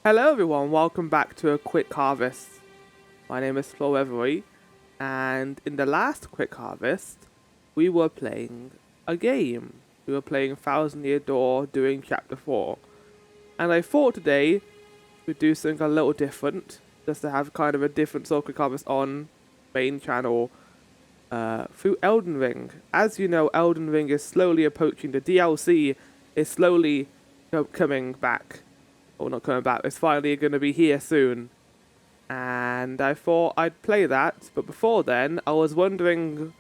Hello everyone, welcome back to a quick harvest. My name is Flo Every, and in the last quick harvest, we were playing a game. We were playing Thousand Year Door doing chapter 4. And I thought today we'd do something a little different, just to have kind of a different sort of quick harvest on main channel through Elden Ring. As you know, Elden Ring is slowly approaching, the DLC is slowly coming back. Or not coming back, it's finally going to be here soon. And I thought I'd play that, but before then, I was wondering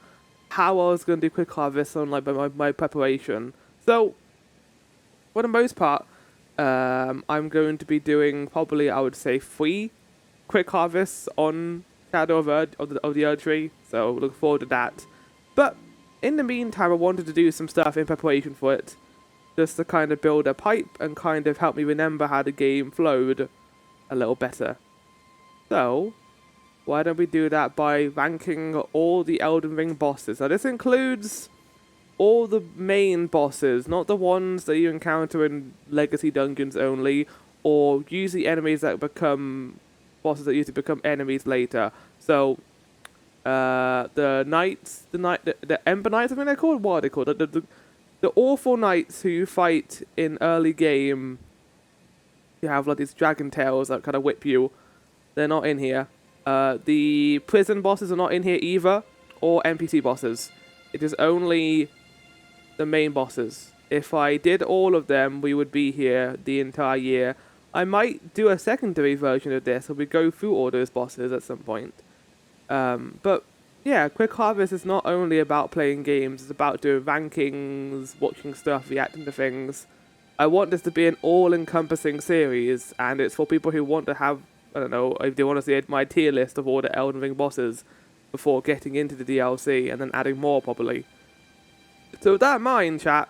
how I was going to do quick harvest on like my preparation. So, for the most part, I'm going to be doing probably I would say 3 quick harvests on Shadow of the Earth Tree. So look forward to that. But in the meantime, I wanted to do some stuff in preparation for it, just to kind of build a pipe and kind of help me remember how the game flowed a little better. So, why don't we do that by ranking all the Elden Ring bosses? Now, this includes all the main bosses, not the ones that you encounter in Legacy Dungeons only, or usually enemies that become bosses that usually become enemies later. So, the knights, the Ember Knights, I think they're called. What are they called? The awful knights who you fight in early game. You have like these dragon tails that kind of whip you. They're not in here. The prison bosses are not in here either, or NPC bosses. It is only the main bosses. If I did all of them, we would be here the entire year. I might do a secondary version of this, where we go through all those bosses at some point. But yeah, Quick Harvest is not only about playing games, it's about doing rankings, watching stuff, reacting to things. I want this to be an all-encompassing series, and it's for people who want to have, I don't know, if they want to see my tier list of all the Elden Ring bosses before getting into the DLC, and then adding more, probably. So with that in mind, chat,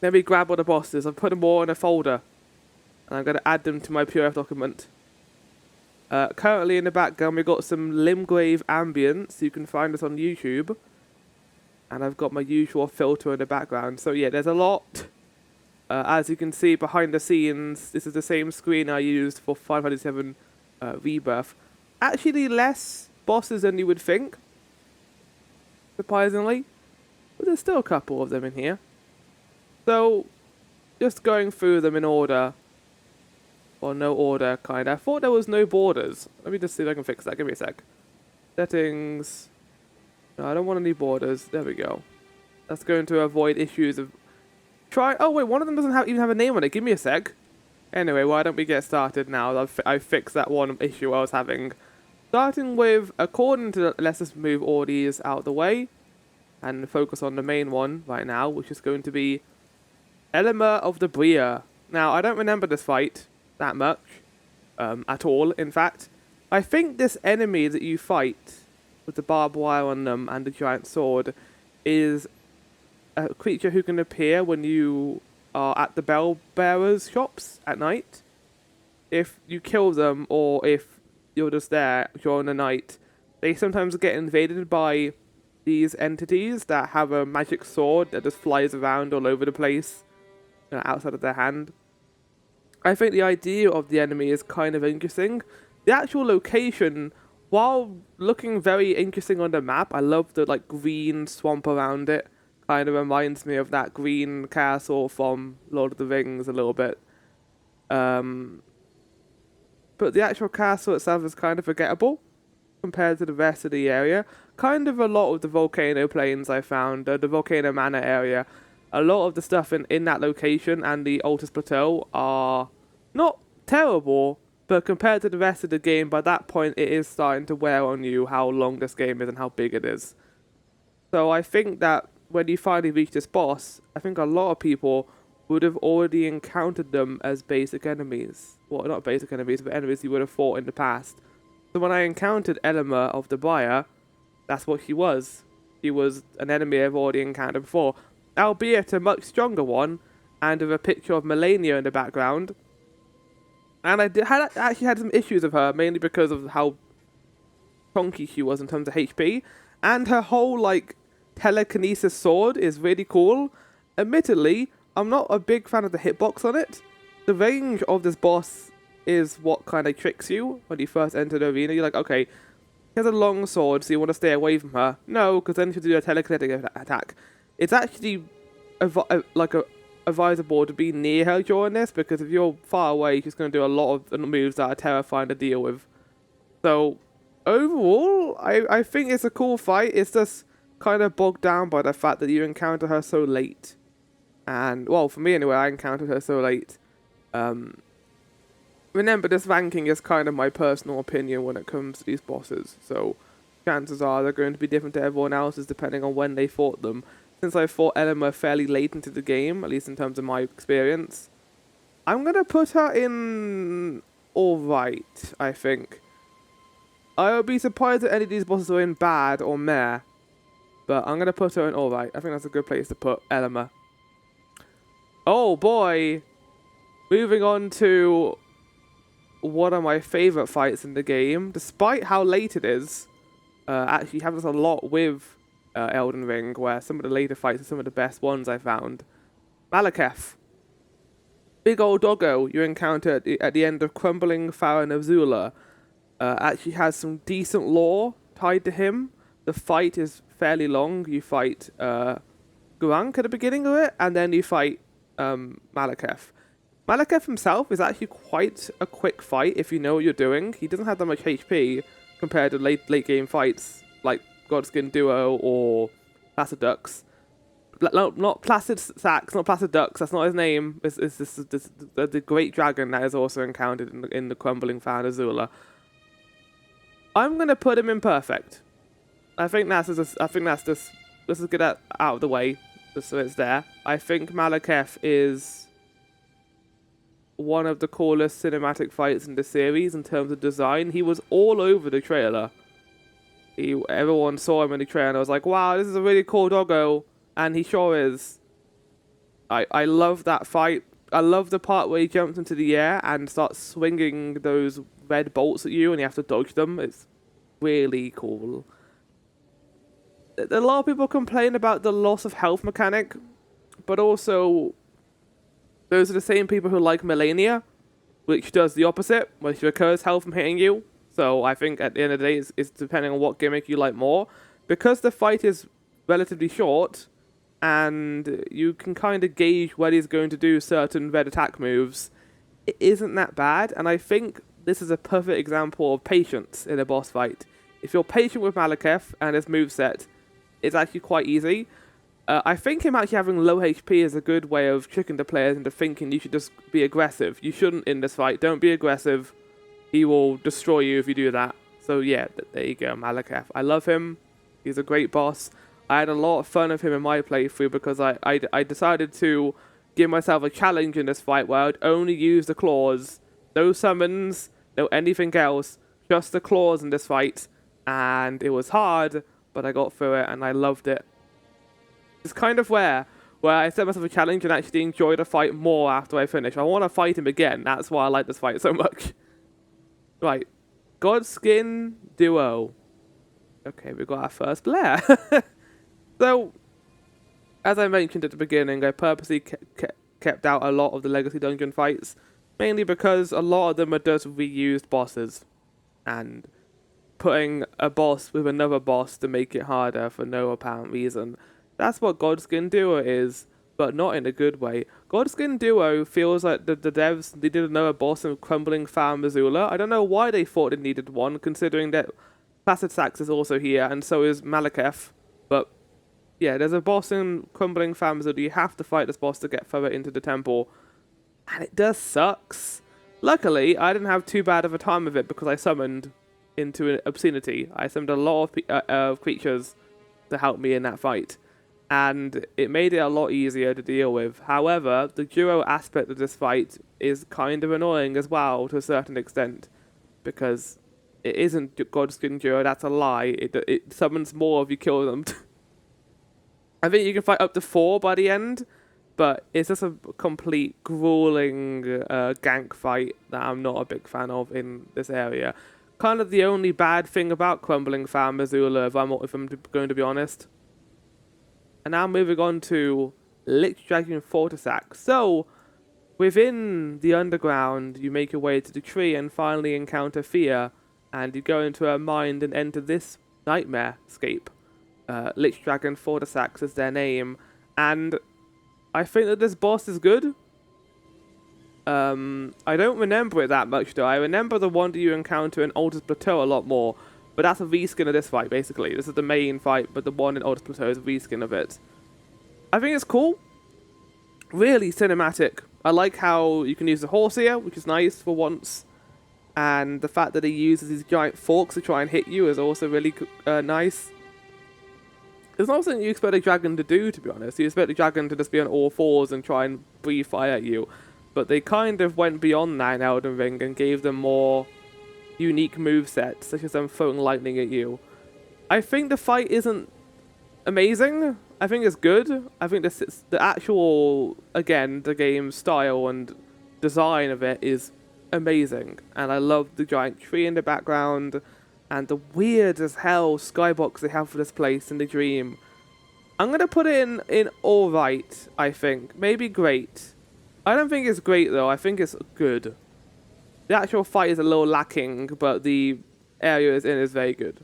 let me grab all the bosses. I've put them all in a folder, and I'm going to add them to my POF document. Currently in the background, we've got some Limgrave ambience. You can find us on YouTube. And I've got my usual filter in the background. So yeah, there's a lot. As you can see behind the scenes, this is the same screen I used for 507 Rebirth. Actually, less bosses than you would think, surprisingly. But there's still a couple of them in here. So, just going through them in order. Or no order, kind of. I thought there was no borders. Let me just see if I can fix that. Give me a sec. Settings. No, I don't want any borders. There we go. That's going to avoid issues of... Oh, wait, one of them doesn't even have a name on it. Give me a sec. Anyway, why don't we get started now? I've fixed that one issue I was having. Starting with, according to... Let's just move all these out of the way. And focus on the main one right now, which is going to be... Elema of the Bria. Now, I don't remember this fight that much. At all, in fact. I think this enemy that you fight with the barbed wire on them and the giant sword is a creature who can appear when you are at the bell bearers shops at night. If you kill them, or if you're just there during the night, they sometimes get invaded by these entities that have a magic sword that just flies around all over the place, outside of their hand. I think the idea of the enemy is kind of interesting. The actual location, while looking very interesting on the map, I love the like green swamp around it. Kind of reminds me of that green castle from Lord of the Rings a little bit. But the actual castle itself is kind of forgettable compared to the rest of the area. Kind of a lot of the volcano plains I found, the volcano manor area. A lot of the stuff in that location and the Altus Plateau are not terrible, but compared to the rest of the game, by that point it is starting to wear on you how long this game is and how big it is. So I think that when you finally reach this boss, I think a lot of people would have already encountered them as basic enemies. Well, not basic enemies, but enemies you would have fought in the past. So when I encountered Elema of the Briar, that's what she was. She was an enemy I've already encountered before, albeit a much stronger one, and with a picture of Melania in the background. And I actually had some issues with her, mainly because of how chunky she was in terms of HP. And her whole, like, telekinesis sword is really cool. Admittedly, I'm not a big fan of the hitbox on it. the range of this boss is what kind of tricks you when you first enter the arena. You're like, okay, he has a long sword, so you want to stay away from her. No, because then she'll do a telekinetic attack. It's actually advisable to be near her during this, because if you're far away, she's going to do a lot of moves that are terrifying to deal with. So, overall, I think it's a cool fight. It's just kind of bogged down by the fact that you encounter her so late. And, well, for me anyway, I encountered her so late. Remember, this ranking is kind of my personal opinion when it comes to these bosses. So, chances are they're going to be different to everyone else's depending on when they fought them. Since I fought Elma fairly late into the game, at least in terms of my experience, I'm going to put her in alright, I think. I would be surprised if any of these bosses are in bad or meh, but I'm going to put her in alright. I think that's a good place to put Elma. Oh boy! Moving on to one of my favourite fights in the game, despite how late it is. Actually happens a lot with Elden Ring, where some of the later fights are some of the best ones I found. Malekith. Big old doggo you encounter at the end of Crumbling Farron of Zula. Actually has some decent lore tied to him. The fight is fairly long. You fight Gurranq at the beginning of it, and then you fight Malekith. Malekith himself is actually quite a quick fight if you know what you're doing. He doesn't have that much HP compared to late game fights like Godskin Duo or Placid Ducks. No, not Placid Sax, not Placid Ducks. That's not his name. It's the great dragon that is also encountered in the Crumbling Farron of Zula. I'm gonna put him in perfect. I think that's just. Let's get that out of the way, just so it's there. I think Malekith is one of the coolest cinematic fights in the series in terms of design. He was all over the trailer. Everyone saw him in the trailer and I was like, wow, this is a really cool doggo. And he sure is. I love that fight. I love the part where he jumps into the air and starts swinging those red bolts at you and you have to dodge them. It's really cool. A lot of people complain about the loss of health mechanic, but also those are the same people who like Melania, which does the opposite, which recurs health from hitting you. So I think at the end of the day, it's depending on what gimmick you like more. Because the fight is relatively short, and you can kind of gauge when he's going to do certain red attack moves, it isn't that bad. And I think this is a perfect example of patience in a boss fight. If you're patient with Malekith and his moveset, it's actually quite easy. I think him actually having low HP is a good way of tricking the players into thinking you should just be aggressive. You shouldn't in this fight. Don't be aggressive. He will destroy you if you do that. So yeah, there you go, Malekith. I love him. He's a great boss. I had a lot of fun with him in my playthrough because I decided to give myself a challenge in this fight where I'd only use the claws. No summons, no anything else. Just the claws in this fight. And it was hard, but I got through it and I loved it. It's kind of where I set myself a challenge and actually enjoy the fight more after I finish. I want to fight him again. That's why I like this fight so much. Right. Godskin Duo. Okay, we got our first lair. So, as I mentioned at the beginning, I purposely kept out a lot of the Legacy Dungeon fights. Mainly because a lot of them are just reused bosses. And putting a boss with another boss to make it harder for no apparent reason. That's what Godskin Duo is, but not in a good way. Godskin Duo feels like the devs needed another boss in Crumbling Farron of Zula. I don't know why they thought they needed one, considering that Placid Sax is also here, and so is Malekith. But yeah, there's a boss in Crumbling Farron of Zula. You have to fight this boss to get further into the temple, and it does sucks. Luckily, I didn't have too bad of a time with it because I summoned into an obscenity. I summoned a lot of creatures to help me in that fight. And it made it a lot easier to deal with. However, the duo aspect of this fight is kind of annoying as well to a certain extent, because it isn't Godskin Duo, that's a lie. It summons more if you kill them. I think you can fight up to 4 by the end, but it's just a complete grueling gank fight that I'm not a big fan of in this area. Kind of the only bad thing about Crumbling Farron of Zula, if I'm going to be honest. And now moving on to Lich Dragon Fortisac. So, Within the underground, you make your way to the tree and finally encounter Fear, and you go into her mind and enter this nightmare scape. Lich Dragon Fortisax is their name, and I think that this boss is good. I don't remember it that much though. I remember the one that you encounter in Altus Plateau a lot more, but that's a reskin of this fight basically. This is the main fight, but the one in Altus Plateau is a reskin of it. I think it's cool. Really cinematic. I like how you can use the horse here, which is nice for once. And the fact that he uses these giant forks to try and hit you is also really nice. It's not something you expect a dragon to do, to be honest. You expect a dragon to just be on all fours and try and breathe fire at you. But they kind of went beyond that in Elden Ring and gave them more unique movesets, such as them throwing lightning at you. I think the fight isn't amazing. I think it's good. I think the actual, again, the game's style and design of it is amazing. And I love the giant tree in the background and the weird as hell skybox they have for this place in the dream. I'm going to put it in alright, I think. Maybe great. I don't think it's great though, I think it's good. The actual fight is a little lacking, but the area it's in is very good.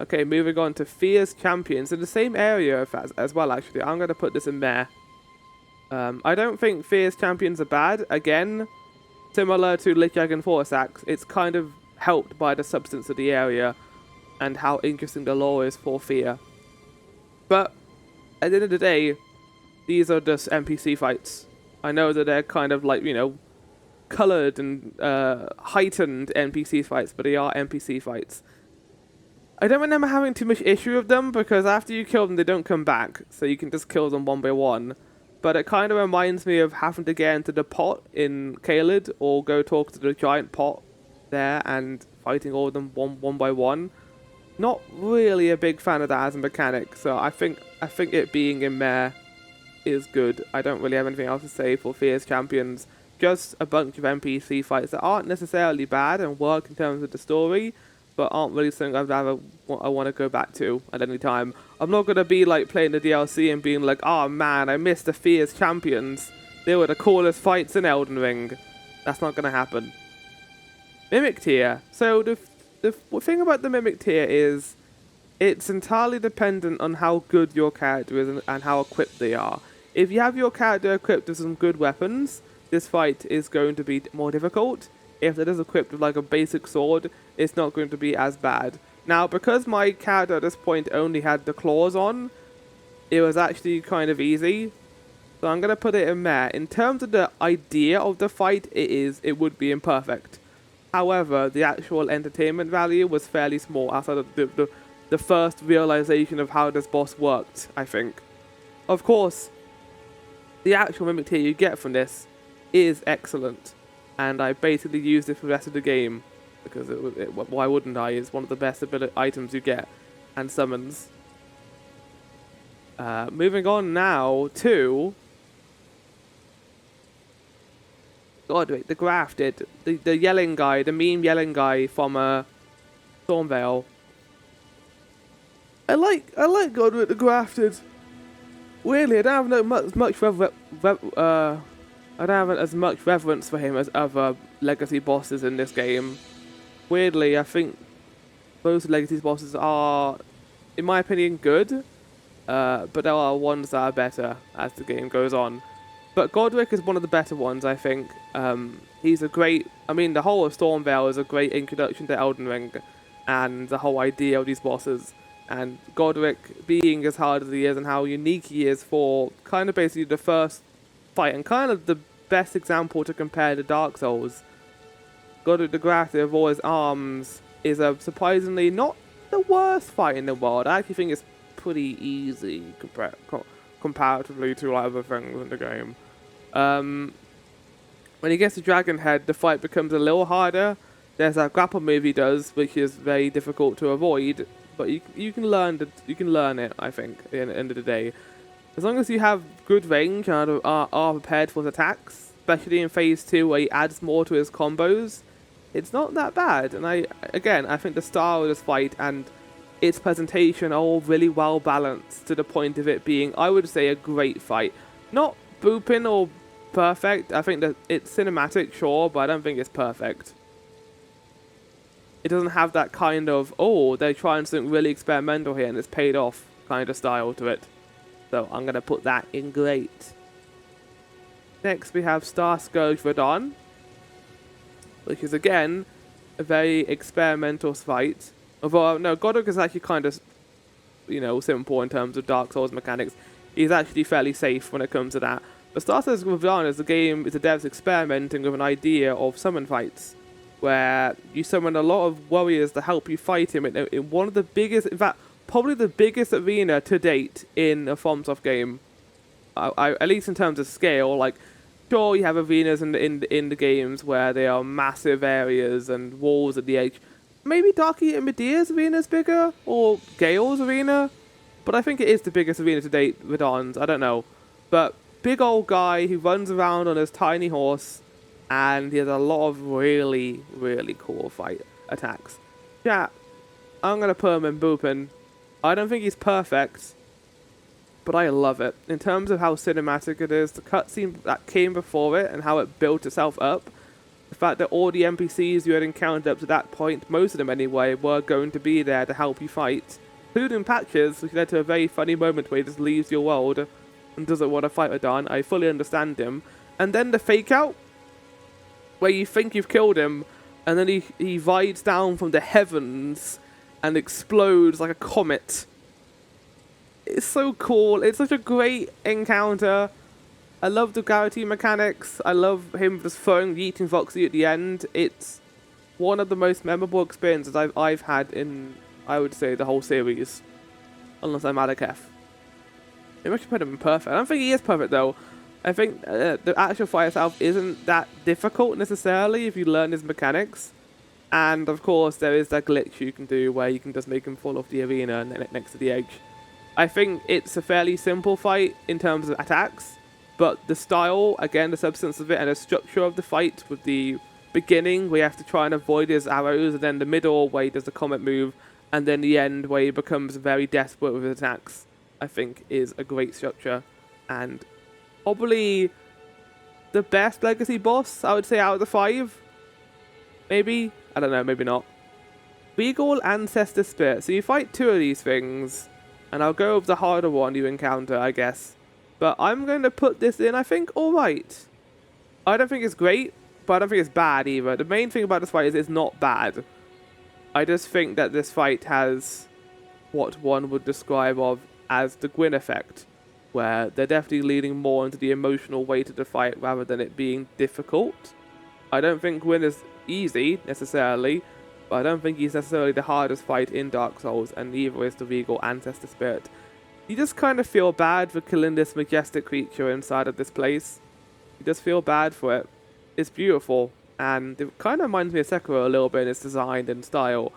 Okay, moving on to Fear's Champions in the same area as well actually. I'm going to put this in there. I don't think Fear's Champions are bad. Again, similar to Lich Dragon Fortisax, it's kind of helped by the substance of the area and how interesting the lore is for Fear. But at the end of the day, these are just NPC fights. I know that they're kind of like, you know, coloured and heightened NPC fights, but they are NPC fights. I don't remember having too much issue with them, because after you kill them, they don't come back, so you can just kill them one by one. But it kind of reminds me of having to get into the pot in Caelid, or go talk to the giant pot there and fighting all of them one by one. Not really a big fan of that as a mechanic, so I think it being in there is good. I don't really have anything else to say for Fear's Champions. Just a bunch of NPC fights that aren't necessarily bad and work in terms of the story, but aren't really something I want to go back to at any time. I'm not going to be like playing the DLC and being like, oh man, I missed the Fear's Champions. They were the coolest fights in Elden Ring. That's not going to happen. Mimic tier. So the thing about the Mimic tier is it's entirely dependent on how good your character is and how equipped they are. If you have your character equipped with some good weapons, this fight is going to be more difficult. If it is equipped with like a basic sword, it's not going to be as bad. Now, because my character at this point only had the claws on, it was actually kind of easy. So I'm going to put it in there. In terms of the idea of the fight, it would be imperfect. However, the actual entertainment value was fairly small outside of the first realization of how this boss worked, I think. Of course, the actual Mimic tier you get from this is excellent. And I basically used it for the rest of the game, because why wouldn't I? It's one of the best items you get, and summons. Moving on now to Godric, the Grafted, the yelling guy, the meme yelling guy from Stormvale. I like Godric the Grafted. Weirdly, I don't have as much reverence for him as other legacy bosses in this game. Weirdly, I think most legacy bosses are, in my opinion, good, but there are ones that are better as the game goes on. But Godric is one of the better ones, I think. He's a great, the whole of Stormvale is a great introduction to Elden Ring, and the whole idea of these bosses. And Godric being as hard as he is and how unique he is for kind of basically the first fight and kind of the best example to compare to Dark Souls. Godric the Grafted of all his arms is a surprisingly not the worst fight in the world. I actually think it's pretty easy comparatively to other things in the game. When he gets to Dragon Head, the fight becomes a little harder. There's that grapple move he does, which is very difficult to avoid, but you can learn it, I think, at the end of the day. As long as you have good range and are prepared for his attacks, especially in Phase 2 where he adds more to his combos, it's not that bad. And I think the style of this fight and its presentation are all really well balanced to the point of it being, I would say, a great fight. Not booping or perfect. I think that it's cinematic, sure, but I don't think it's perfect. It doesn't have that kind of, oh, they're trying something really experimental here and it's paid off kind of style to it. So I'm going to put that in great. Next we have Star Scourge Radon, which is again a very experimental fight. Although, no, Godok is actually kind of, simple in terms of Dark Souls mechanics. He's actually fairly safe when it comes to that. But Star Scourge Radon is the devs experimenting with an idea of summon fights, where you summon a lot of warriors to help you fight him in one of the biggest, in fact, probably the biggest arena to date in a FromSoft game. At least in terms of scale, like, sure, you have arenas in the games where they are massive areas and walls at the edge. Maybe Dark Eater Medea's arena is bigger, or Gale's arena, but I think it is the biggest arena to date with Radon's. I don't know, but big old guy who runs around on his tiny horse. And he has a lot of really, really cool fight attacks. Yeah, I'm going to put him in Boopin. I don't think he's perfect, but I love it. In terms of how cinematic it is, the cutscene that came before it and how it built itself up, the fact that all the NPCs you had encountered up to that point, most of them anyway, were going to be there to help you fight, including Patches, which led to a very funny moment where he just leaves your world and doesn't want to fight Radon. I fully understand him. And then the fake out, where you think you've killed him, and then he rides down from the heavens and explodes like a comet. It's so cool. It's such a great encounter. I love the gravity mechanics. I love him just throwing the eating foxy at the end. It's one of the most memorable experiences I've had in, I would say, the whole series. Unless I'm Adakef. Maybe I should put him in perfect. I don't think he is perfect though. I think the actual fight itself isn't that difficult necessarily if you learn his mechanics. And of course there is that glitch you can do where you can just make him fall off the arena and next to the edge. I think it's a fairly simple fight in terms of attacks, but the style, again, the substance of it and the structure of the fight, with the beginning where you have to try and avoid his arrows, and then the middle where he does the comet move, and then the end where he becomes very desperate with his attacks, I think is a great structure. And probably the best legacy boss, I would say, out of the 5. Maybe? I don't know, maybe not. Regal Ancestor Spirit. So you fight 2 of these things, and I'll go with the harder one you encounter, I guess. But I'm going to put this in, I think, alright. I don't think it's great, but I don't think it's bad either. The main thing about this fight is it's not bad. I just think that this fight has what one would describe as the Gwyn effect, where they're definitely leaning more into the emotional weight of the fight rather than it being difficult. I don't think Gwyn is easy, necessarily, but I don't think he's necessarily the hardest fight in Dark Souls, and neither is the Regal Ancestor Spirit. You just kind of feel bad for killing this majestic creature inside of this place. You just feel bad for it. It's beautiful, and it kind of reminds me of Sekiro a little bit in its design and style.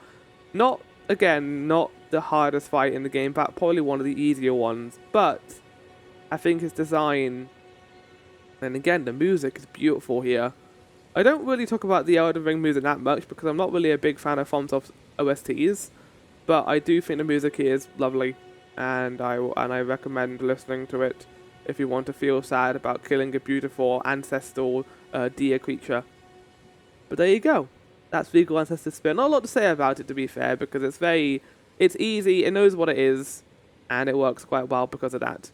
Not the hardest fight in the game, but probably one of the easier ones, but I think its design, and again, the music is beautiful here. I don't really talk about the Elden Ring music that much because I'm not really a big fan of FromSoft OSTs, but I do think the music here is lovely, and I recommend listening to it if you want to feel sad about killing a beautiful ancestral deer creature. But there you go. That's Regal Ancestor Spirit. Not a lot to say about it, to be fair, because it's easy, it knows what it is, and it works quite well because of that.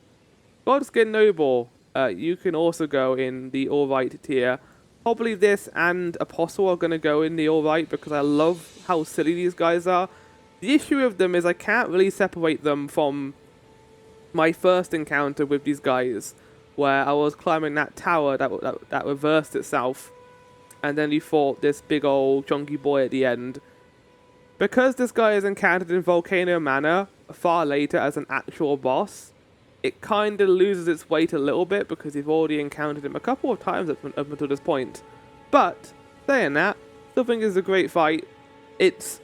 Godskin Noble, you can also go in the alright tier. Probably this and Apostle are going to go in the alright because I love how silly these guys are. The issue with them is I can't really separate them from my first encounter with these guys, where I was climbing that tower that reversed itself, and then you fought this big old chunky boy at the end. Because this guy is encountered in Volcano Manor far later as an actual boss, it kind of loses its weight a little bit because you've already encountered him a couple of times up until this point. But, saying that, still think it's a great fight. It's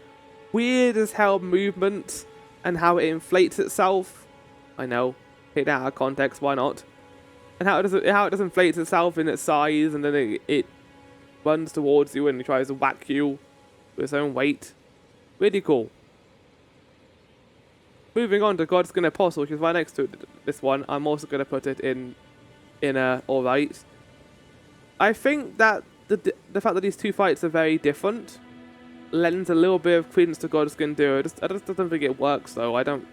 weird as hell movement and how it inflates itself. I know, take that out of context, why not? And how it does inflate itself in its size, and then it runs towards you and tries to whack you with its own weight. Really cool. Moving on to Godskin Apostle, which is right next to this one. I'm also going to put it in alright. I think that the fact that these two fights are very different lends a little bit of credence to Godskin Duo. I just don't think it works though. I don't,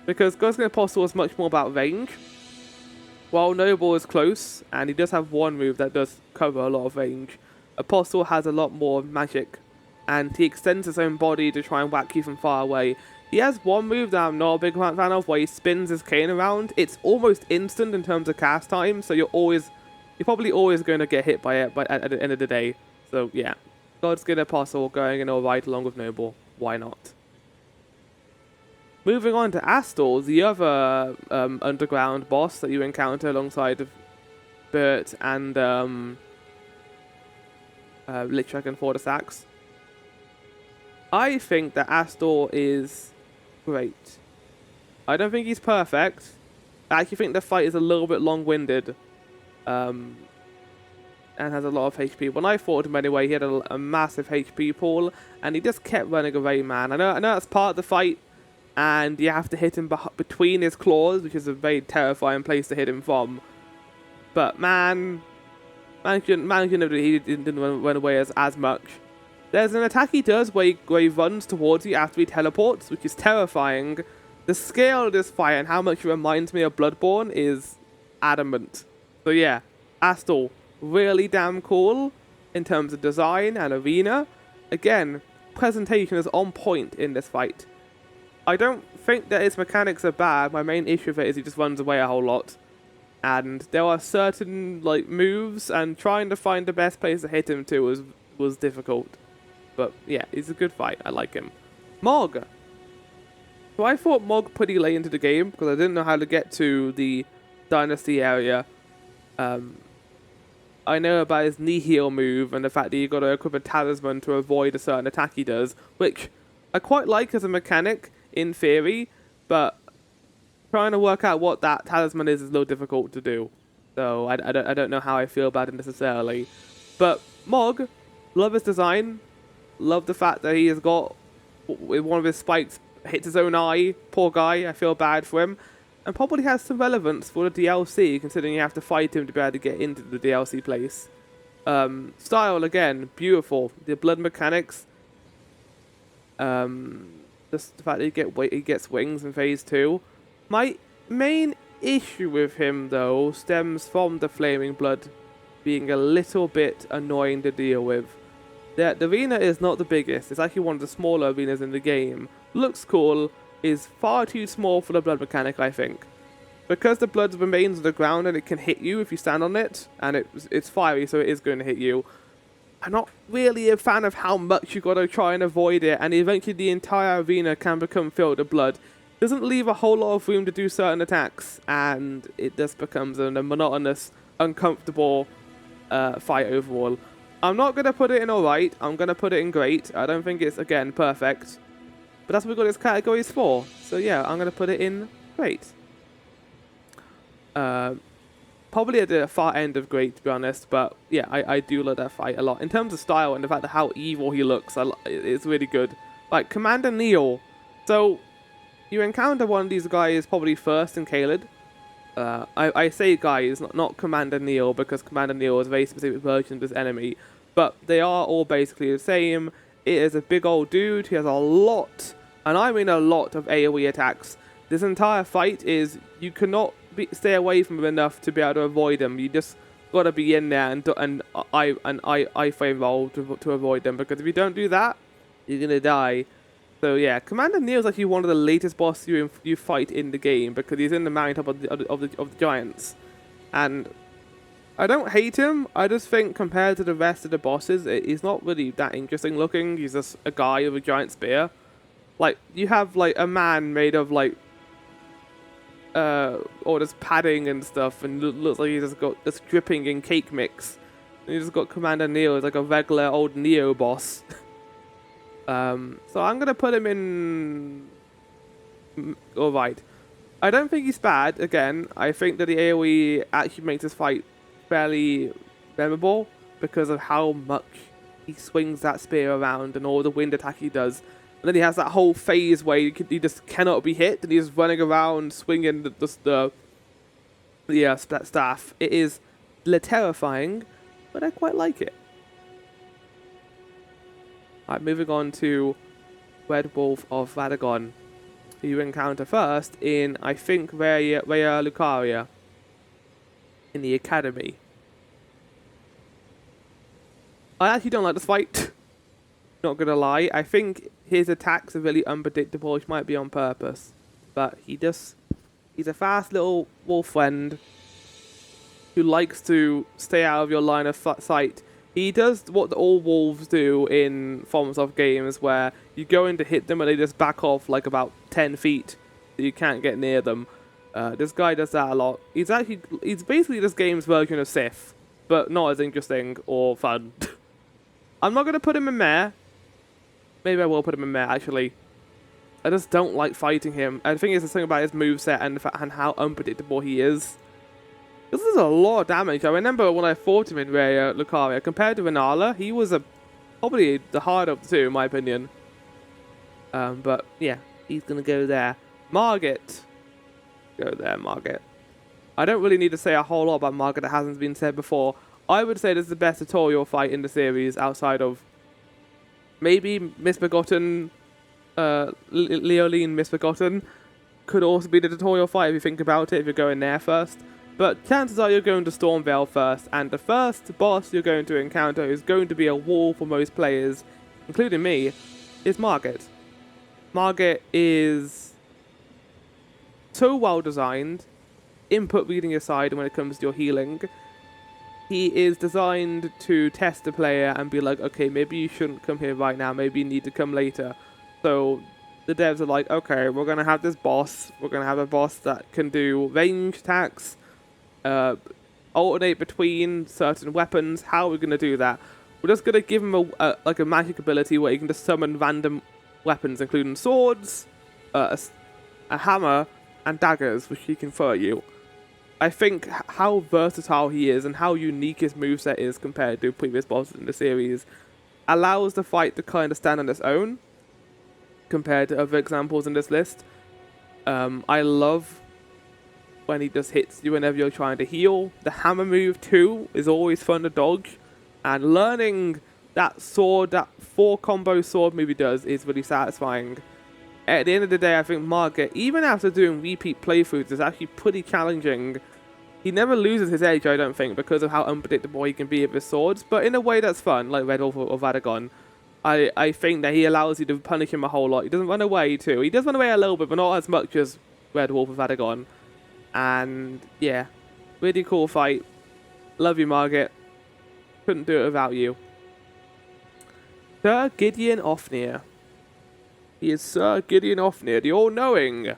because Godskin Apostle is much more about range, while Noble is close and he does have one move that does cover a lot of range. Apostle has a lot more magic, and he extends his own body to try and whack you from far away. He has one move that I'm not a big fan of, where he spins his cane around. It's almost instant in terms of cast time, so you're probably always going to get hit by it at the end of the day. So yeah, Godskin Apostle going in alright along with Noble. Why not? Moving on to Astor, the other underground boss that you encounter alongside of Bert and Lich Dragon Fortis Axe. I think that Astor is great. I don't think he's perfect. I actually think the fight is a little bit long-winded. And has a lot of HP. When I fought him anyway, he had a massive HP pool, and he just kept running away, man. I know that's part of the fight, and you have to hit him between his claws, which is a very terrifying place to hit him from. But man shouldn't he didn't run away as much. There's an attack he does where he runs towards you after he teleports, which is terrifying. The scale of this fight and how much it reminds me of Bloodborne is adamant. So yeah, Astor, really damn cool in terms of design and arena. Again, presentation is on point in this fight. I don't think that its mechanics are bad. My main issue with it is he just runs away a whole lot. And there are certain moves, and trying to find the best place to hit him to was difficult. But yeah, it's a good fight. I like him. Mog. So I fought Mog pretty late into the game because I didn't know how to get to the Dynasty area. I know about his knee heel move and the fact that you got to equip a talisman to avoid a certain attack he does, which I quite like as a mechanic in theory, but trying to work out what that talisman is a little difficult to do. So I don't know how I feel about it necessarily. But Mog, love his design. Love the fact that he has got, with one of his spikes, hits his own eye. Poor guy, I feel bad for him. And probably has some relevance for the DLC, considering you have to fight him to be able to get into the DLC place. Style, again, beautiful. The blood mechanics. Just the fact that he gets wings in Phase 2. My main issue with him, though, stems from the Flaming Blood being a little bit annoying to deal with. The arena is not the biggest. It's actually one of the smaller arenas in the game. Looks cool, is far too small for the blood mechanic, I think. Because the blood remains on the ground and it can hit you if you stand on it, and it's fiery, so it is going to hit you. I'm not really a fan of how much you got to try and avoid it, and eventually the entire arena can become filled with blood. It doesn't leave a whole lot of room to do certain attacks, and it just becomes a monotonous, uncomfortable fight overall. I'm not going to put it in alright, I'm going to put it in great. I don't think it's, again, perfect. But that's what we've got its categories for. So yeah, I'm going to put it in great. Probably at the far end of great, to be honest. But yeah, I do love that fight a lot. In terms of style and the fact that how evil he looks, it's really good. Like, Commander Neil. So, you encounter one of these guys probably first in Caelid. I say guys, not Commander Neil, because Commander Neil is a very specific version of this enemy. But they are all basically the same. It is a big old dude. He has a lot, and I mean a lot, of AoE attacks. This entire fight is, you cannot stay away from him enough to be able to avoid him. You just gotta be in there and I frame roll to avoid them, because if you don't do that, you're gonna die. So yeah, Commander Neil is actually one of the latest bosses you fight in the game, because he's in the mountaintop of the giants, and I don't hate him. I just think compared to the rest of the bosses, he's not really that interesting looking. He's just a guy with a giant spear. Like, you have a man made of all this padding and stuff, and looks like he's just got this dripping in cake mix. And you just got Commander Neil as like a regular old Neo boss. So I'm gonna put him in alright. I don't think he's bad. Again, I think that the AoE actually makes this fight fairly memorable because of how much he swings that spear around and all the wind attack he does. And then he has that whole phase where he just cannot be hit, and he's running around swinging that staff. It is terrifying, but I quite like it. Alright, moving on to Red Wolf of Radagon, who you encounter first in, I think, Raya Lucaria in the Academy. I actually don't like this fight. Not gonna lie. I think his attacks are really unpredictable, which might be on purpose. But he's a fast little wolf friend who likes to stay out of your line of sight. He does what all wolves do in FromSoft games, where you go in to hit them and they just back off like about 10 feet, so you can't get near them. This guy does that a lot. He's basically this game's version of Sif, but not as interesting or fun. I'm not gonna put him in Mare. Maybe I will put him in Mare, actually. I just don't like fighting him. I think it's the thing about his moveset and how unpredictable he is. This is a lot of damage. I remember when I fought him in Raya Lucaria, compared to Renala, he was probably the harder of the two, in my opinion. But yeah, he's gonna go there. Margit. Go there, Margit. I don't really need to say a whole lot about Margit that hasn't been said before. I would say this is the best tutorial fight in the series, outside of maybe Misbegotten, Leoline Misbegotten. Could also be the tutorial fight if you think about it, if you're going there first. But chances are you're going to Stormvale first, and the first boss you're going to encounter is going to be a wall for most players, including me, is Margit. Margit is so well designed, input reading aside when it comes to your healing. He is designed to test the player and be like, okay, maybe you shouldn't come here right now, maybe you need to come later. So the devs are like, okay, we're going to have this boss, we're going to have a boss that can do range attacks, alternate between certain weapons. How are we going to do that? We're just going to give him a magic ability where he can just summon random weapons, including swords, a hammer, and daggers, which he can throw at you. I think how versatile he is and how unique his moveset is compared to previous bosses in the series allows the fight to kind of stand on its own compared to other examples in this list. I love when he just hits you whenever you're trying to heal. The hammer move too is always fun to dodge, and learning that 4-combo sword move he does is really satisfying. At the end of the day, I think Margit, even after doing repeat playthroughs, is actually pretty challenging. He never loses his edge, I don't think, because of how unpredictable he can be with his swords, but in a way that's fun, like Red Wolf or Radagon. I think that he allows you to punish him a whole lot. He doesn't run away too. He does run away a little bit, but not as much as Red Wolf or Radagon. And yeah, really cool fight. Love you, Margit. Couldn't do it without you. Sir Gideon Ofnir. He is Sir Gideon Ofnir, the all-knowing.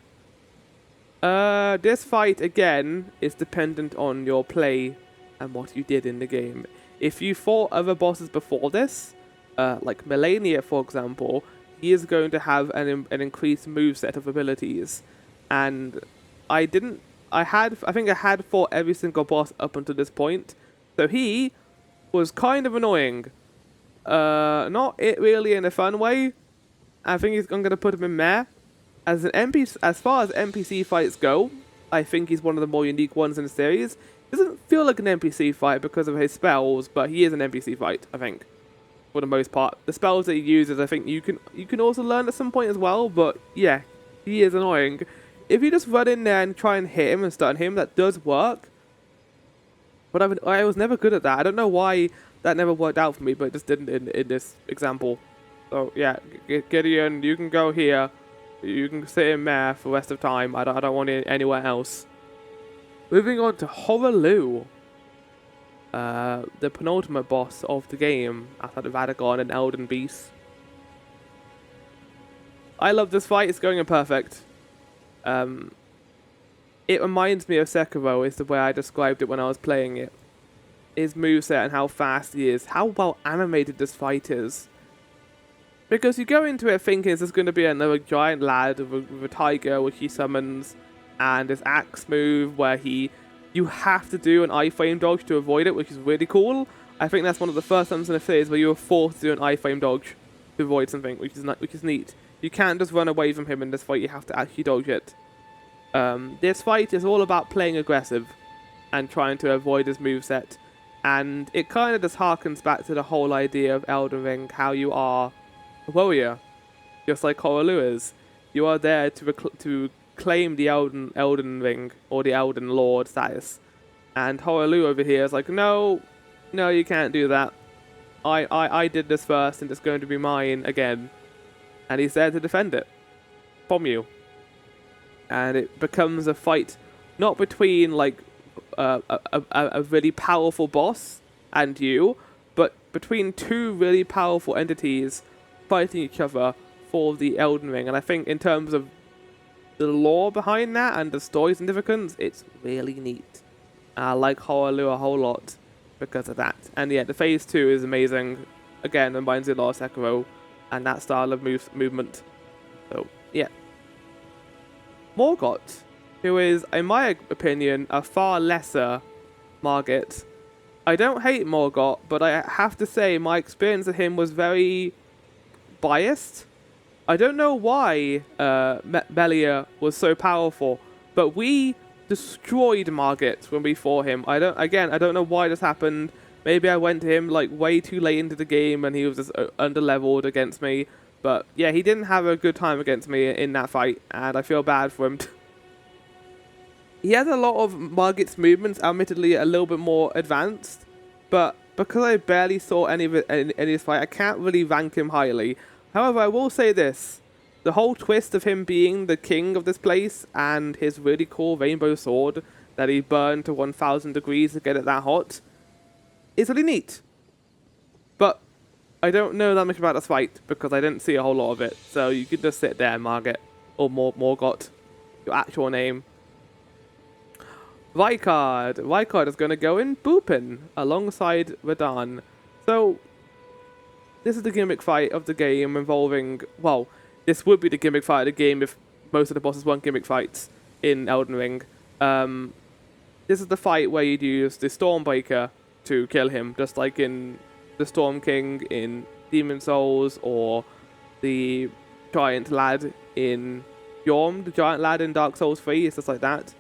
This fight, again, is dependent on your play and what you did in the game. If you fought other bosses before this, like Melania, for example, he is going to have an increased moveset of abilities. And I think I had fought every single boss up until this point. So he was kind of annoying. Not really in a fun way. I think I'm going to put him in Mare. As far as NPC fights go, I think he's one of the more unique ones in the series. He doesn't feel like an NPC fight because of his spells, but he is an NPC fight, I think, for the most part. The spells that he uses, I think you can also learn at some point as well, but yeah, he is annoying. If you just run in there and try and hit him and stun him, that does work. But I was never good at that. I don't know why that never worked out for me, but it just didn't in this example. So yeah, Gideon, you can go here. You can sit in Mare for the rest of time. I don't want it anywhere else. Moving on to Horaloo. The penultimate boss of the game, outside of Radagon and Elden Beast. I love this fight. It's going in perfect. It reminds me of Sekiro, is the way I described it when I was playing it. His moveset and how fast he is. How well animated this fight is. Because you go into it thinking there's going to be another giant lad with a tiger which he summons, and his axe move where you have to do an iframe dodge to avoid it, which is really cool. I think that's one of the first times in the series where you were forced to do an iframe dodge to avoid something, which is neat. You can't just run away from him in this fight, you have to actually dodge it. This fight is all about playing aggressive and trying to avoid his moveset. And it kind of just harkens back to the whole idea of Elden Ring, how you are a warrior, just like Horalu is. You are there to claim the Elden Ring, or the Elden Lord status. And Horalu over here is like, no, no, you can't do that. I did this first, and it's going to be mine again. And he's there to defend it from you. And it becomes a fight, not between like a really powerful boss and you, but between two really powerful entities fighting each other for the Elden Ring. And I think in terms of the lore behind that and the story significance, it's really neat. I like Horalu a whole lot because of that. And yeah, the phase 2 is amazing. Again, reminds me a lot of Sekiro and that style of movement. So yeah. Morgott, who is, in my opinion, a far lesser Margit. I don't hate Morgott, but I have to say my experience of him was very biased. I don't know why Melia was so powerful, but we destroyed Margit when we fought him. I don't know why this happened. Maybe I went to him like way too late into the game and he was just underleveled against me. But yeah, he didn't have a good time against me in that fight, and I feel bad for him. He has a lot of Margit's movements, admittedly a little bit more advanced, but because I barely saw any of this fight, I can't really rank him highly. However, I will say this. The whole twist of him being the king of this place and his really cool rainbow sword that he burned to 1000 degrees to get it that hot is really neat. But I don't know that much about this fight because I didn't see a whole lot of it. So you could just sit there, Margit, or Morgott, your actual name. Rykard. Rykard is going to go in Boopin alongside Radahn. So this is the gimmick fight of the game involving, well, this would be the gimmick fight of the game if most of the bosses weren't gimmick fights in Elden Ring. This is the fight where you'd use the Stormbreaker to kill him, just like in the Storm King in Demon Souls, or the Giant Lad in Yhorm, the Giant Lad in Dark Souls 3, it's just like that.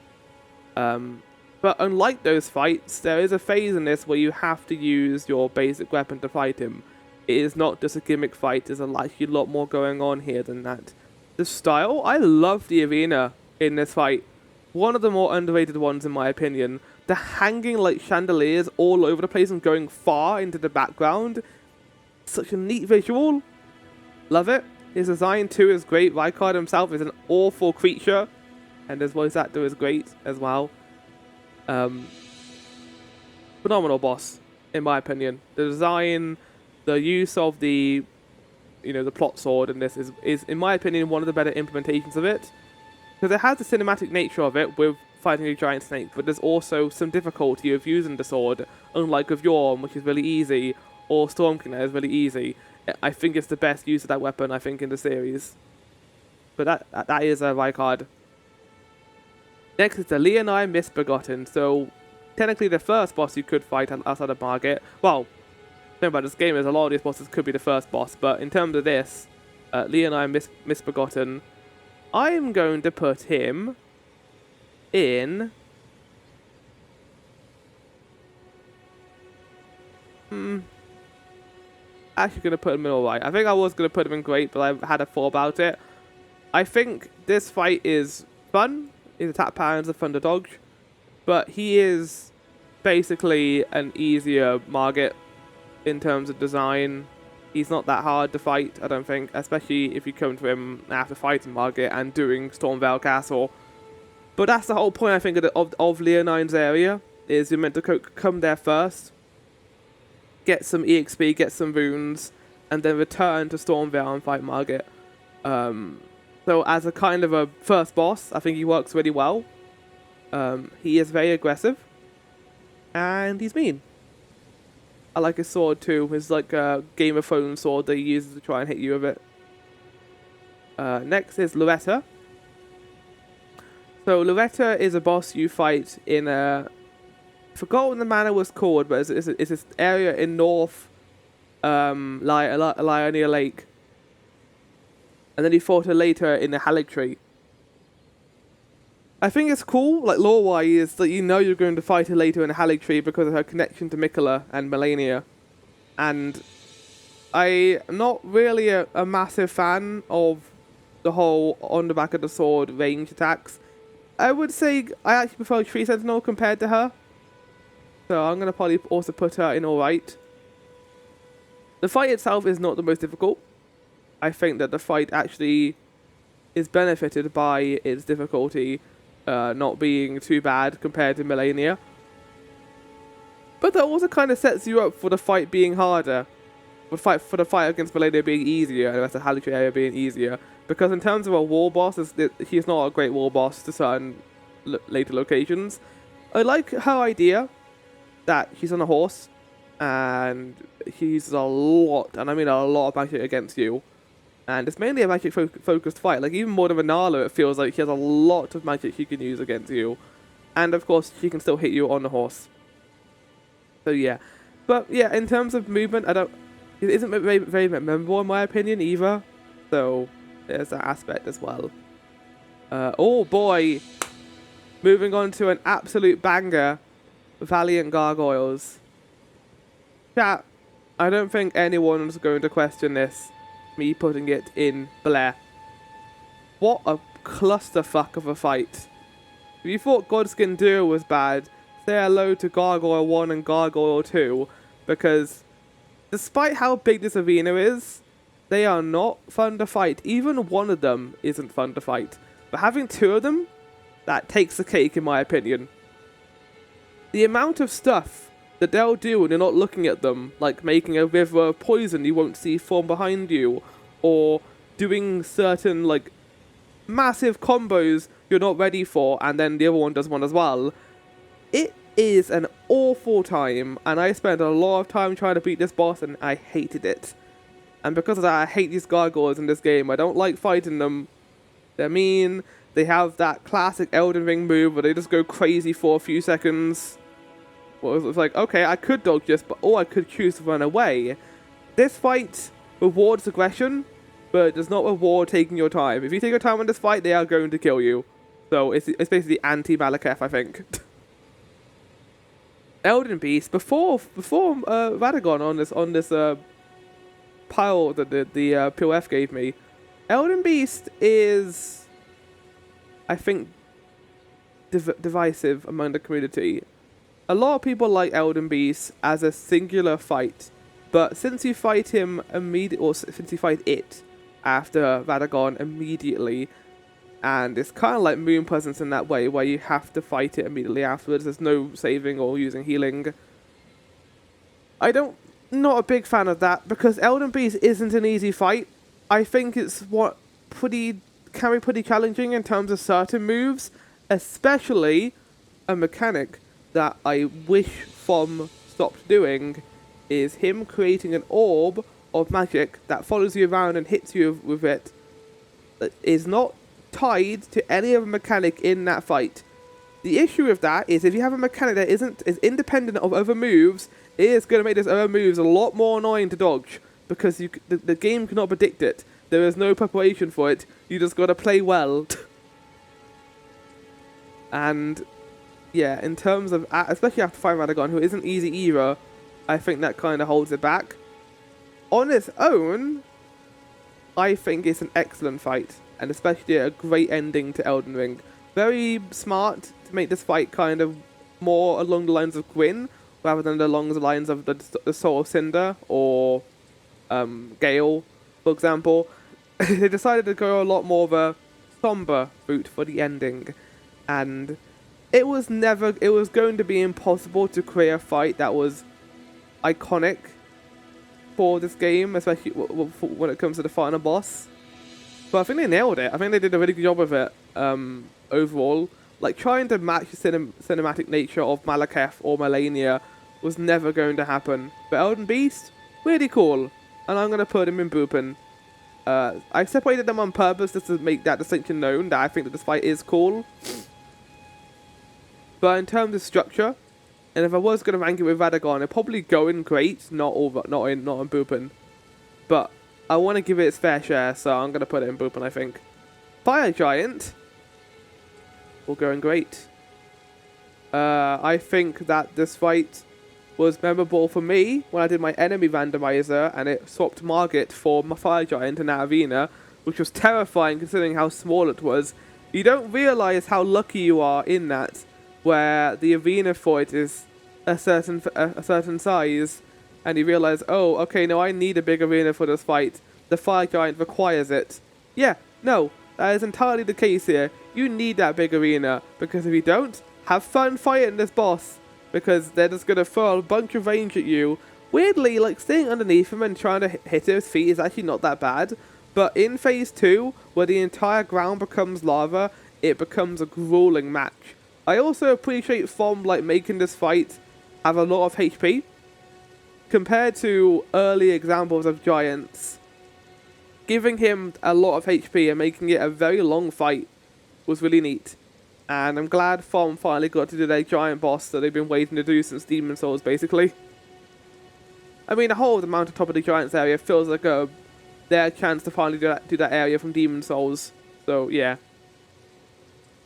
But unlike those fights, there is a phase in this where you have to use your basic weapon to fight him. It is not just a gimmick fight, there's a lot more going on here than that. The style, I love the arena in this fight. One of the more underrated ones in my opinion. The hanging like chandeliers all over the place and going far into the background. Such a neat visual. Love it. His design too is great. Rykard himself is an awful creature. And his voice actor is great as well. Phenomenal boss, in my opinion. The design, the use of the plot sword in this is in my opinion one of the better implementations of it. Because it has the cinematic nature of it with fighting a giant snake, but there's also some difficulty of using the sword, unlike with Yhorm, which is really easy, or Storm King, that is really easy. I think it's the best use of that weapon, I think, in the series. But that is a Rykard. Next is the Leonine Misbegotten. So, technically the first boss you could fight outside of Margit. Well, the thing about this game is a lot of these bosses could be the first boss, but in terms of this, Leonine Misbegotten, I'm going to put him in... Actually going to put him in alright. I think I was going to put him in great, but I had a thought about it. I think this fight is fun. His attack pattern is a thunder dodge. But he is basically an easier Margit in terms of design. He's not that hard to fight, I don't think. Especially if you come to him after fighting Margit and doing Stormveil Castle. But that's the whole point, I think, of Leonine's area. Is you're meant to come there first. Get some EXP, get some runes, and then return to Stormveil and fight Margit. So as a kind of a first boss, I think he works really well. He is very aggressive, and he's mean. I like his sword too. His like Game of Thrones sword that he uses to try and hit you with it. Next is Loretta. So Loretta is a boss you fight in a... I forgot what the manor was called, but it's this area in North Lionia Lake. And then he fought her later in the Halig Tree. I think it's cool, like lore-wise, that you know you're going to fight her later in Haligtree because of her connection to Miquella and Melania. And I'm not really a massive fan of the whole on the back of the sword range attacks. I would say I actually prefer Tree Sentinel compared to her. So I'm going to probably also put her in alright. The fight itself is not the most difficult. I think that the fight actually is benefited by its difficulty not being too bad compared to Melania. But that also kind of sets you up for the fight being harder. For the fight against Melania being easier, and the rest of the Haligtree area being easier. Because in terms of a war boss, he's not a great war boss to certain later locations. I like her idea that he's on a horse, and he uses a lot, and I mean a lot of magic against you. And it's mainly a magic focused fight. Like, even more than Vanala, it feels like he has a lot of magic he can use against you. And of course, he can still hit you on the horse. So yeah. But yeah, in terms of movement, it isn't very memorable in my opinion either. So there's that aspect as well. Oh boy. Moving on to an absolute banger. Valiant Gargoyles. Chat, I don't think anyone's going to question this. Me putting it in Blair. What a clusterfuck of a fight. If you thought Godskin Duo was bad, say hello to Gargoyle 1 and Gargoyle 2, because despite how big this arena is, they are not fun to fight. Even one of them isn't fun to fight. But having two of them, that takes the cake in my opinion. The amount of stuff that they'll do when you're not looking at them, like making a river of poison you won't see form behind you, or doing certain, like, massive combos you're not ready for, and then the other one does one as well. It is an awful time, and I spent a lot of time trying to beat this boss, and I hated it. And because of that, I hate these gargoyles in this game. I don't like fighting them. They're mean. They have that classic Elden Ring move where they just go crazy for a few seconds. Well, it's like, okay, I could dodge this, or I could choose to run away. This fight rewards aggression, but it does not reward taking your time. If you take your time on this fight, they are going to kill you. So it's basically anti-Malekith, I think. Elden Beast, before Radagon on this pile that the POF gave me, Elden Beast is, I think, divisive among the community. A lot of people like Elden Beast as a singular fight, but since you fight him since you fight it after Radagon immediately, and it's kind of like Moon Presence in that way, where you have to fight it immediately afterwards. There's no saving or using healing. Not a big fan of that, because Elden Beast isn't an easy fight. I think it's can be pretty challenging in terms of certain moves, especially a mechanic that I wish From stopped doing, is him creating an orb of magic that follows you around and hits you with it, that is not tied to any other mechanic in that fight. The issue with that is if you have a mechanic that is independent of other moves, it is going to make those other moves a lot more annoying to dodge, because the game cannot predict it. There is no preparation for it. You just got to play well. And yeah, in terms of, especially after fighting Radagon, who isn't easy either, I think that kind of holds it back. On its own, I think it's an excellent fight, and especially a great ending to Elden Ring. Very smart to make this fight kind of more along the lines of Gwyn, rather than along the lines of the Soul of Cinder or Gale, for example. They decided to go a lot more of a somber route for the ending, and it was going to be impossible to create a fight that was iconic for this game, especially when it comes to the final boss. But I think they nailed it. I think they did a really good job of it overall. Like, trying to match the cinematic nature of Malekith or Melania was never going to happen. But Elden Beast, really cool. And I'm going to put him in Bupen. I separated them on purpose just to make that distinction known, that I think that this fight is cool. But in terms of structure, and if I was going to rank it with Radagon, it'd probably go in great, not in Bupen. But I want to give it its fair share, so I'm going to put it in Bupen, I think. Fire Giant. All going great. I think that this fight was memorable for me when I did my enemy randomizer and it swapped Margit for my Fire Giant and Avina, which was terrifying considering how small it was. You don't realise how lucky you are in that, where the Avina for it is a certain size, and you realise, oh, okay, no, I need a big arena for this fight. The Fire Giant requires it. Yeah, no, that is entirely the case here. You need that big arena, because if you don't, have fun fighting this boss, because they're just going to throw a bunch of range at you. Weirdly, like, staying underneath him and trying to hit his feet is actually not that bad, but in Phase 2, where the entire ground becomes lava, it becomes a grueling match. I also appreciate Thom, like, making this fight have a lot of HP. Compared to early examples of giants, giving him a lot of HP and making it a very long fight was really neat. And I'm glad Thom finally got to do their giant boss that they've been waiting to do since Demon Souls, basically. I mean, the whole amount of top of the giants area feels like their chance to finally do that area from Demon Souls. So, yeah.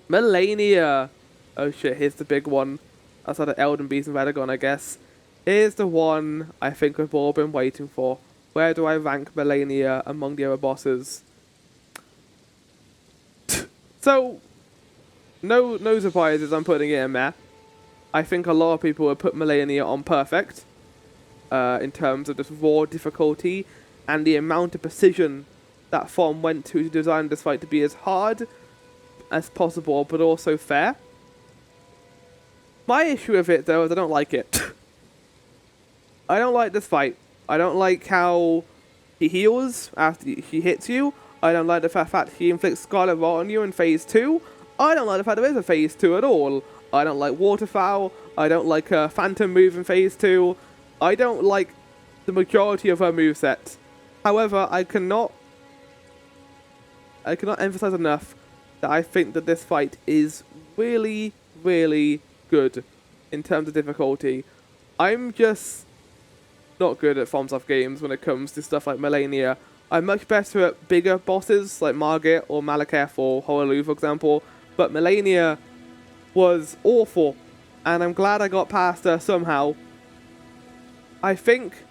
Melania. Oh shit, here's the big one. Outside of Elden Beast and Radagon, I guess. Here's the one I think we've all been waiting for. Where do I rank Melania among the other bosses? So, no surprises, I'm putting it in there. I think a lot of people would put Melania on perfect. In terms of this raw difficulty and the amount of precision that Thom went to design this fight to be as hard as possible, but also fair. My issue with it, though, is I don't like it. I don't like this fight. I don't like how he heals after he hits you. I don't like the fact he inflicts Scarlet Rot on you in Phase 2. I don't like the fact there is a Phase 2 at all. I don't like Waterfowl. I don't like her Phantom move in Phase 2. I don't like the majority of her moveset. However, I cannot emphasize enough that I think that this fight is really, really good in terms of difficulty. I'm just not good at FromSoft games when it comes to stuff like Melania. I'm much better at bigger bosses like Margit or Malekith or Hoarlu, for example, but Melania was awful, and I'm glad I got past her somehow. I think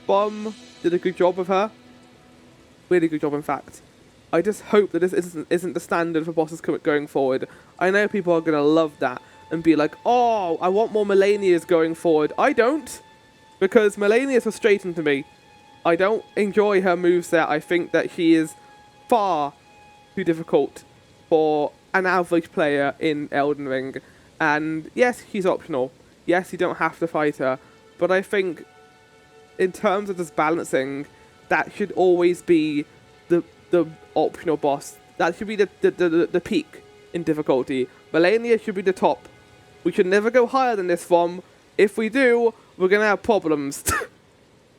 Thom did a good job with her. Really good job, in fact. I just hope that this isn't the standard for bosses going forward. I know people are going to love that and be like, oh, I want more Melanias going forward. I don't, because Melania is frustrating to me. I don't enjoy her moveset. I think that she is far too difficult for an average player in Elden Ring. And yes, she's optional. Yes, you don't have to fight her. But I think, in terms of this balancing, that should always be the optional boss. That should be the peak in difficulty. Melania should be the top. We should never go higher than this Thom. If we do, we're going to have problems.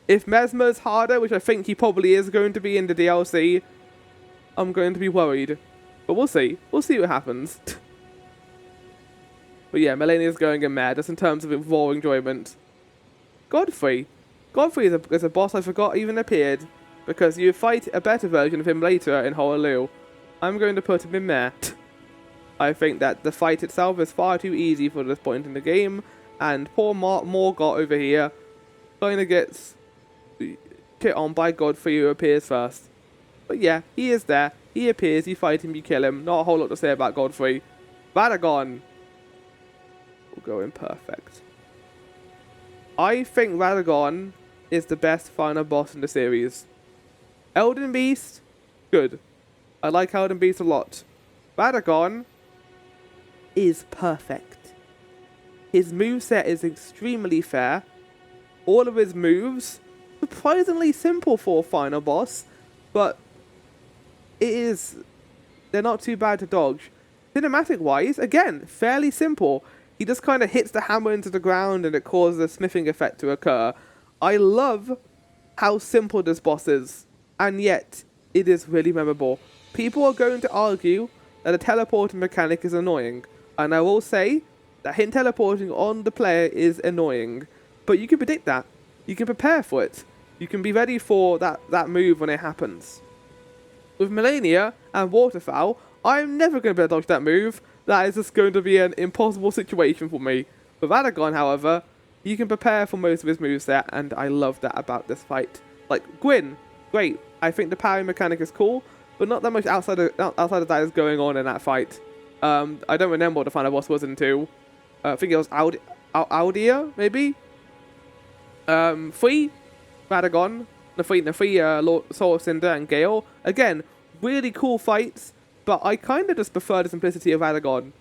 If Mesmer's harder, which I think he probably is going to be in the DLC, I'm going to be worried. But we'll see. We'll see what happens. But yeah, Melania's going in mad, just in terms of raw enjoyment. Godfrey. Godfrey is a boss I forgot even appeared, because you fight a better version of him later in Hoarlu. I'm going to put him in there. I think that the fight itself is far too easy for this point in the game, and poor Morgott over here kind of gets hit on by Godfrey, who appears first. But yeah, he is there. He appears, you fight him, you kill him. Not a whole lot to say about Godfrey. Radagon will go in perfect. I think Radagon is the best final boss in the series. Elden Beast, good. I like Elden Beast a lot. Radagon is perfect. His moveset is extremely fair. All of his moves, surprisingly simple for a final boss, but they're not too bad to dodge. Cinematic wise, again, fairly simple. He just kind of hits the hammer into the ground and it causes a smithing effect to occur. I love how simple this boss is, and yet it is really memorable. People are going to argue that the teleporting mechanic is annoying, and I will say that him teleporting on the player is annoying, but you can predict that. You can prepare for it. You can be ready for that move when it happens. With Melania and Waterfowl, I'm never going to be able to dodge that move. that is just going to be an impossible situation for me. With Radagon, however, you can prepare for most of his moveset, and I love that about this fight. Like, Gwyn, great. I think the parry mechanic is cool, but not that much outside of that is going on in that fight. I don't remember what the final boss was in 2. I think it was Aldia, maybe? 3, Radagon. The 3, Lord, Soul of Cinder and Gale. Again, really cool fights, but I kind of just prefer the simplicity of Radagon.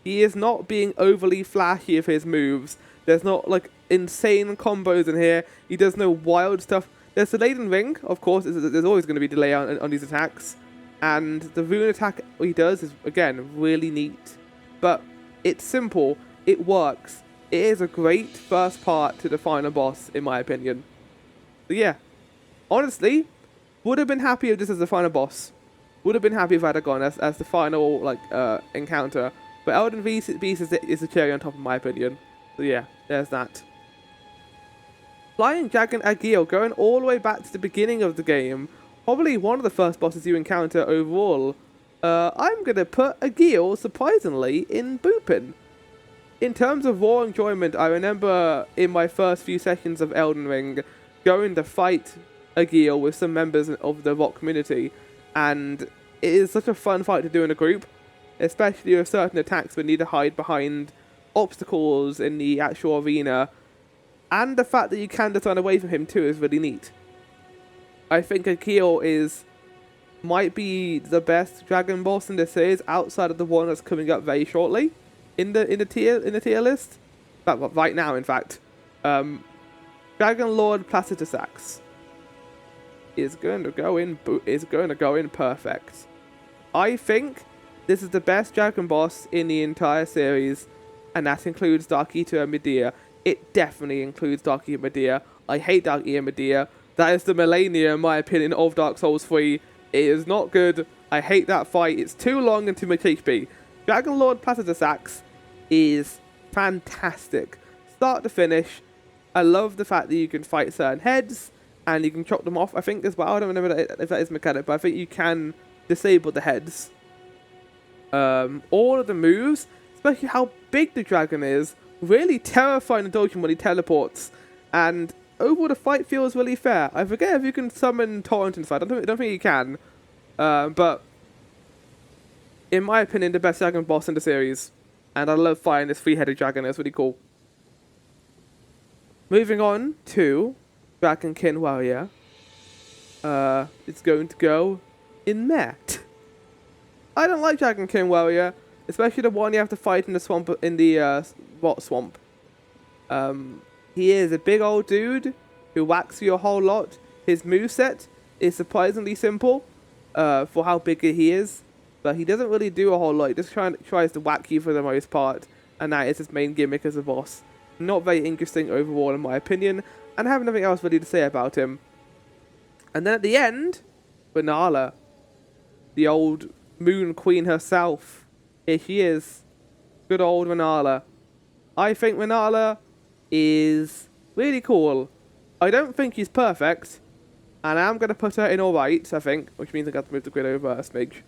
He is not being overly flashy with his moves. There's not, like, insane combos in here. He does no wild stuff. There's the Elden Ring, of course. There's always going to be delay on these attacks. And the rune attack he does is, again, really neat. But it's simple. It works. It is a great first part to the final boss, in my opinion. So yeah, honestly, would have been happy if this is the final boss. Would have been happy with Radagon as the final encounter. But Elden Beast is the cherry on top, in my opinion. So yeah, there's that. Flying Dragon Agil, going all the way back to the beginning of the game. Probably one of the first bosses you encounter overall. I'm going to put Agil, surprisingly, in Bupin. In terms of raw enjoyment, I remember in my first few sessions of Elden Ring, going to fight Agil with some members of the rock community. And it is such a fun fight to do in a group. Especially with certain attacks we need to hide behind obstacles in the actual arena. And the fact that you can just run away from him too is really neat. I think Agil might be the best dragon boss in the series outside of the one that's coming up very shortly in the tier list. But right now, in fact, Dragon Lord Placidusax is going to go in perfect. I think this is the best dragon boss in the entire series, and that includes Dark Eater and Medea. It definitely includes Dark Eater and Medea. I hate Dark Eater and Medea. That is the Millennia, in my opinion, of Dark Souls 3. It is not good. I hate that fight. It's too long and too much HP. Dragon Lord Placidusax is fantastic. Start to finish. I love the fact that you can fight certain heads, and you can chop them off, I think, as well. I don't remember if that is mechanic, but I think you can disable the heads. All of the moves, especially how big the dragon is, really terrifying and dodging when he teleports, and overall the fight feels really fair. I forget if you can summon Torrent inside. I don't think you can, but in my opinion, the best dragon boss in the series, and I love fighting this 3-headed dragon. It's really cool. Moving on to Dragonkin Warrior. It's going to go in Met. I don't like Dragonkin Warrior, especially the one you have to fight in the swamp, in the rot swamp. He is a big old dude who whacks you a whole lot. His moveset is surprisingly simple for how big he is, but he doesn't really do a whole lot. He just tries to whack you for the most part, and that is his main gimmick as a boss. Not very interesting overall, in my opinion, and I have nothing else really to say about him. And then at the end, Renala, the old Moon Queen herself. Here she is. Good old Renala. I think Renala is really cool. I don't think she's perfect, and I'm going to put her in alright, I think, which means I got to move the grid over a smidge.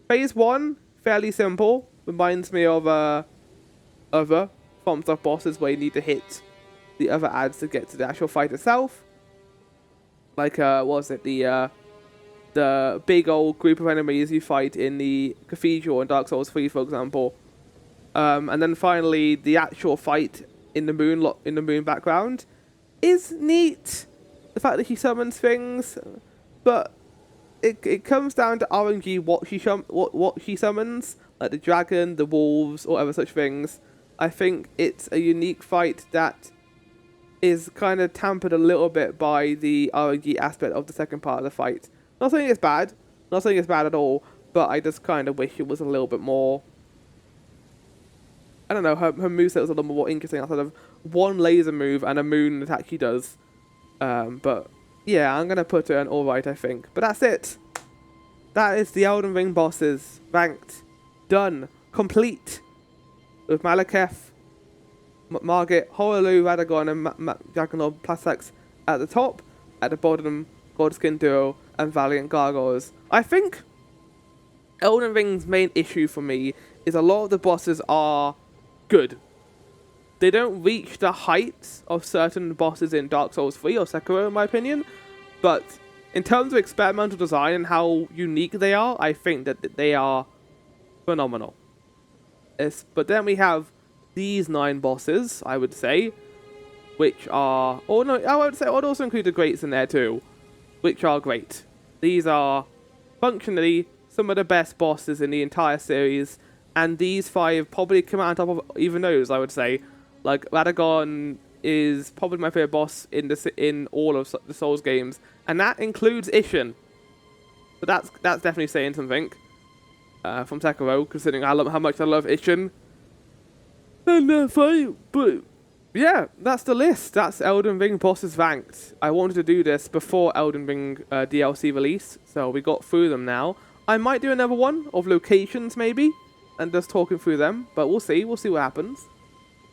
Phase 1, fairly simple. Reminds me of other forms of bosses where you need to hit the other ads to get to the actual fight itself. Like, what was it? The big old group of enemies you fight in the Cathedral in Dark Souls 3, for example. And then finally, the actual fight in the moon background is neat. The fact that she summons things, but it comes down to RNG what she summons, like the dragon, the wolves, or other such things. I think it's a unique fight that is kind of tampered a little bit by the RNG aspect of the second part of the fight. Not saying it's bad. Not saying it's bad at all. But I just kind of wish it was a little bit more... I don't know, her moveset was a little more interesting outside of one laser move and a moon attack she does. But yeah, I'm going to put her in alright, I think. But that's it. That is the Elden Ring bosses. Ranked. Done. Complete. With Malekith, Margit, Horaloo, Radagon, and Dragon Lord Placidusax at the top. At the bottom, Godskin Duo and Valiant Gargoyles. I think Elden Ring's main issue for me is a lot of the bosses are good. They don't reach the heights of certain bosses in Dark Souls 3 or Sekiro, in my opinion, but in terms of experimental design and how unique they are, I think that they are phenomenal. But then we have these 9 bosses, I would say, which are... Oh no, I would say I would also include the greats in there too, which are great. These are functionally some of the best bosses in the entire series, and these 5 probably come out on top of even those, I would say. Like, Radagon is probably my favorite boss in all of the Souls games, and that includes Ishin. So that's definitely saying something from Sekiro, considering how much I love Ishin. And fine, but yeah, that's the list. That's Elden Ring bosses ranked. I wanted to do this before Elden Ring DLC release, so we got through them now. I might do another one of locations maybe, and just talking through them, but we'll see what happens.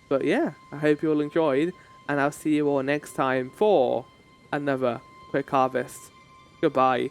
But yeah, I hope you all enjoyed, and I'll see you all next time for another Quick Harvest. Goodbye.